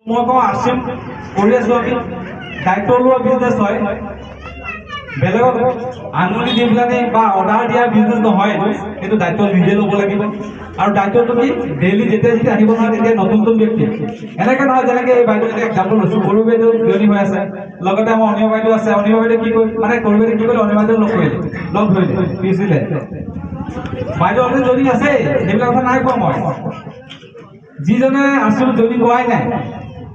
মই কওঁ আৰ্চিম কৰি আছোঁ আমি দায়িত্ব লোৱা বিজনেছ হয় বেলেগক আঙুলি দি পেলাই বা অৰ্ডাৰ দিয়া বিজনেছ নহয় কিন্তু দায়িত্ব নিজে ল'ব লাগিব আৰু দায়িত্বটো কি ডেইলি যেতিয়া যেতিয়া আহিব নহয় তেতিয়া নতুন নতুন ব্যক্তি এনেকৈ নহয় যেনেকৈ এই বাইদেউ এতিয়া এক্সাম্পল লৈছোঁ সৰু বাইদেউ জনী হৈ আছে লগতে আমাৰ অনিমা বাইদেউ আছে অনিমা বাইদেউ কি কৰি মানে সৰু বাইদেউ কি কৰিলে অনিমা বাইদেউ লগ ধৰিলে পিছিলে বাইদেউ অলৰেডি জনী আছে সেইবিলাক কথা নাই কোৱা মই যিজনে আচলতে জনী হোৱাই নাই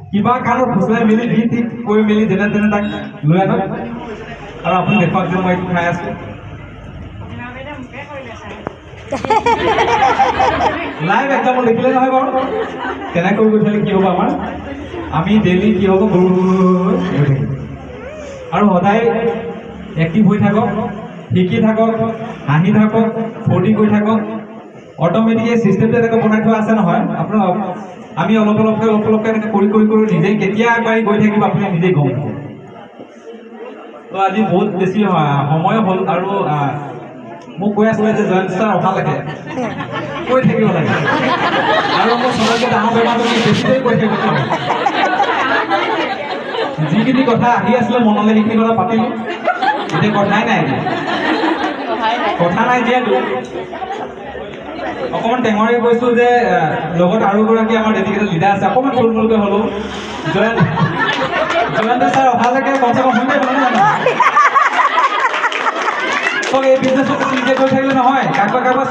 কিবা কাৰণত ফুচলাই মেলি দি ঠিক কৰি মেলি যেনে তেনে তাক লৈ আনক আৰু আপুনি দেখুৱাওক যে মই এইটো খাই আছোঁ লাইভ এক্সাম্পল দেখিলে নহয় বাৰু কেনেকৈ গৈ থাকিলে কি হ'ব আমাৰ আমি ডেইলি কি হ'ব গৈ থাকিম আৰু সদায় এক্টিভ হৈ থাকক শিকি থাকক হাঁহি থাকক ফূৰ্তি কৰি থাকক অট'মেটিক এই চিষ্টেমটো এনেকৈ বনাই থোৱা আছে নহয় আপোনাৰ আমি অলপ অলপকৈ এনেকৈ কৰি নিজেই কেতিয়া আগবাঢ়ি গৈ থাকিব আপুনি নিজেই গম পাব তো আজি বহুত বেছি সময় হ'ল আৰু মোক কৈ আছিলে যে জয়ন্ত ছাৰ অহা লাগে কৈ থাকিব লাগে আৰু মোৰ চবতকৈ ডাঙৰ বেমাৰটো বেছিকৈ কৈ থাকিব লাগে যিখিনি কথা আহি আছিলে মনলৈ সেইখিনি কথা পাতিলোঁ এতিয়া কথাই নাই কথা নাই যিহেতু অকণমান টেঙৰে কৈছোঁ যে লগত আৰু এগৰাকী আমাৰ ডেডিকেটেড লিডাৰ আছে অকণমান থুলমূলকৈ হ'লেও জয়ন্ত ছাৰ অহালৈকে কমচে কম হৈ যাব নহয় এই বিজনেছটো নিজে কৰি থাকিলে নহয় কাৰোবাৰ